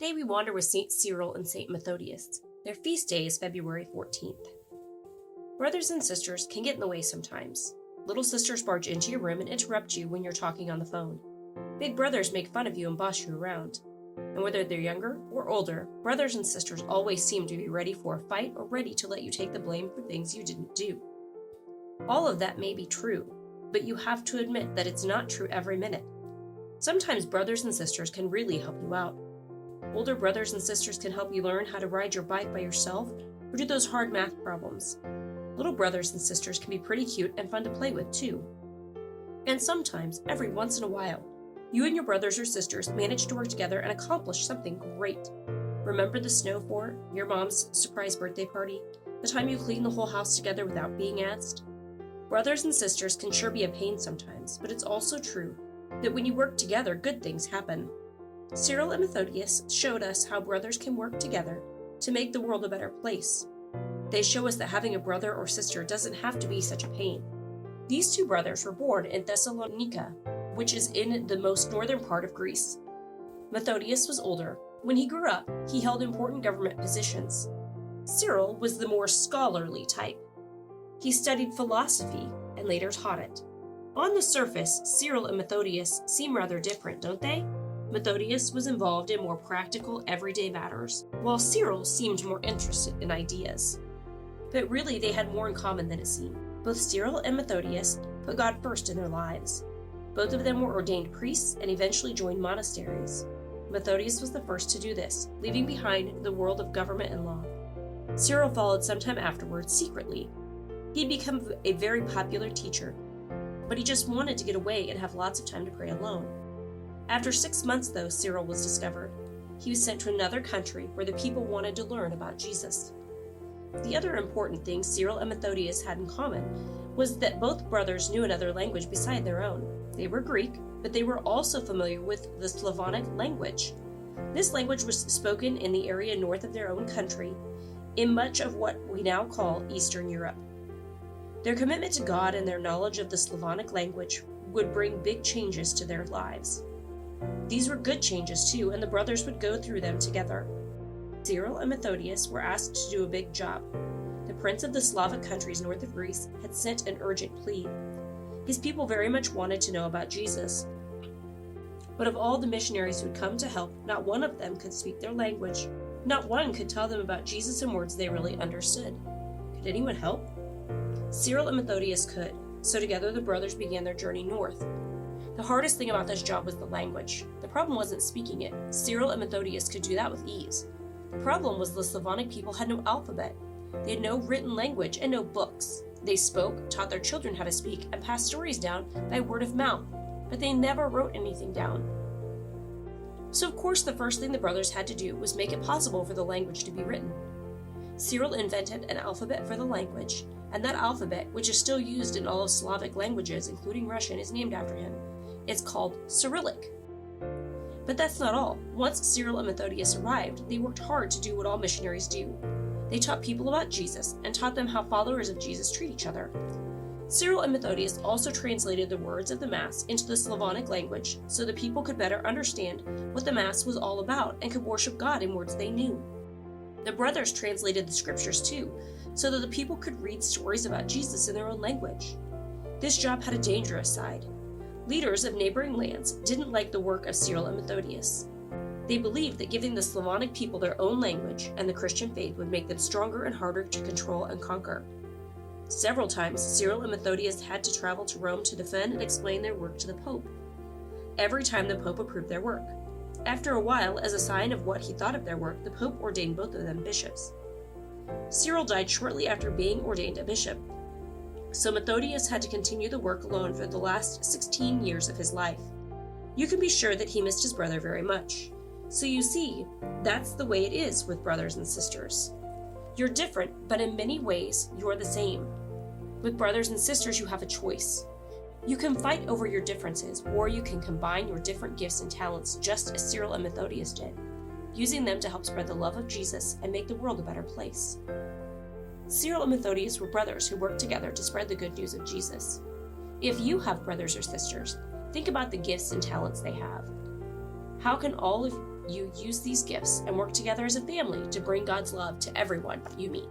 Today we wander with St. Cyril and St. Methodius. Their feast day is February 14th. Brothers and sisters can get in the way sometimes. Little sisters barge into your room and interrupt you when you're talking on the phone. Big brothers make fun of you and boss you around. And whether they're younger or older, brothers and sisters always seem to be ready for a fight or ready to let you take the blame for things you didn't do. All of that may be true, but you have to admit that it's not true every minute. Sometimes brothers and sisters can really help you out. Older brothers and sisters can help you learn how to ride your bike by yourself or do those hard math problems. Little brothers and sisters can be pretty cute and fun to play with too. And sometimes, every once in a while, you and your brothers or sisters manage to work together and accomplish something great. Remember the snow fort, your mom's surprise birthday party, the time you cleaned the whole house together without being asked? Brothers and sisters can sure be a pain sometimes, but it's also true that when you work together, good things happen. Cyril and Methodius showed us how brothers can work together to make the world a better place. They show us that having a brother or sister doesn't have to be such a pain. These two brothers were born in Thessalonica, which is in the most northern part of Greece. Methodius was older. When he grew up, he held important government positions. Cyril was the more scholarly type. He studied philosophy and later taught it. On the surface, Cyril and Methodius seem rather different, don't they? Methodius was involved in more practical, everyday matters, while Cyril seemed more interested in ideas. But really, they had more in common than it seemed. Both Cyril and Methodius put God first in their lives. Both of them were ordained priests and eventually joined monasteries. Methodius was the first to do this, leaving behind the world of government and law. Cyril followed sometime afterwards, secretly. He'd become a very popular teacher, but he just wanted to get away and have lots of time to pray alone. After 6 months, though, Cyril was discovered. He was sent to another country where the people wanted to learn about Jesus. The other important thing Cyril and Methodius had in common was that both brothers knew another language beside their own. They were Greek, but they were also familiar with the Slavonic language. This language was spoken in the area north of their own country, in much of what we now call Eastern Europe. Their commitment to God and their knowledge of the Slavonic language would bring big changes to their lives. These were good changes too, and the brothers would go through them together. Cyril and Methodius were asked to do a big job. The prince of the Slavic countries north of Greece had sent an urgent plea. His people very much wanted to know about Jesus. But of all the missionaries who had come to help, not one of them could speak their language. Not one could tell them about Jesus in words they really understood. Could anyone help? Cyril and Methodius could, so together the brothers began their journey north. The hardest thing about this job was the language. The problem wasn't speaking it. Cyril and Methodius could do that with ease. The problem was the Slavonic people had no alphabet. They had no written language and no books. They spoke, taught their children how to speak, and passed stories down by word of mouth, but they never wrote anything down. So of course the first thing the brothers had to do was make it possible for the language to be written. Cyril invented an alphabet for the language, and that alphabet, which is still used in all of Slavic languages, including Russian, is named after him. It's called Cyrillic. But that's not all. Once Cyril and Methodius arrived, they worked hard to do what all missionaries do. They taught people about Jesus and taught them how followers of Jesus treat each other. Cyril and Methodius also translated the words of the Mass into the Slavonic language so the people could better understand what the Mass was all about and could worship God in words they knew. The brothers translated the scriptures too, so that the people could read stories about Jesus in their own language. This job had a dangerous side. Leaders of neighboring lands didn't like the work of Cyril and Methodius. They believed that giving the Slavonic people their own language and the Christian faith would make them stronger and harder to control and conquer. Several times, Cyril and Methodius had to travel to Rome to defend and explain their work to the Pope. Every time the Pope approved their work. After a while, as a sign of what he thought of their work, the Pope ordained both of them bishops. Cyril died shortly after being ordained a bishop, so Methodius had to continue the work alone for the last 16 years of his life. You can be sure that he missed his brother very much. So you see, that's the way it is with brothers and sisters. You're different, but in many ways, you're the same. With brothers and sisters, you have a choice. You can fight over your differences, or you can combine your different gifts and talents just as Cyril and Methodius did, using them to help spread the love of Jesus and make the world a better place. Cyril and Methodius were brothers who worked together to spread the good news of Jesus. If you have brothers or sisters, think about the gifts and talents they have. How can all of you use these gifts and work together as a family to bring God's love to everyone you meet.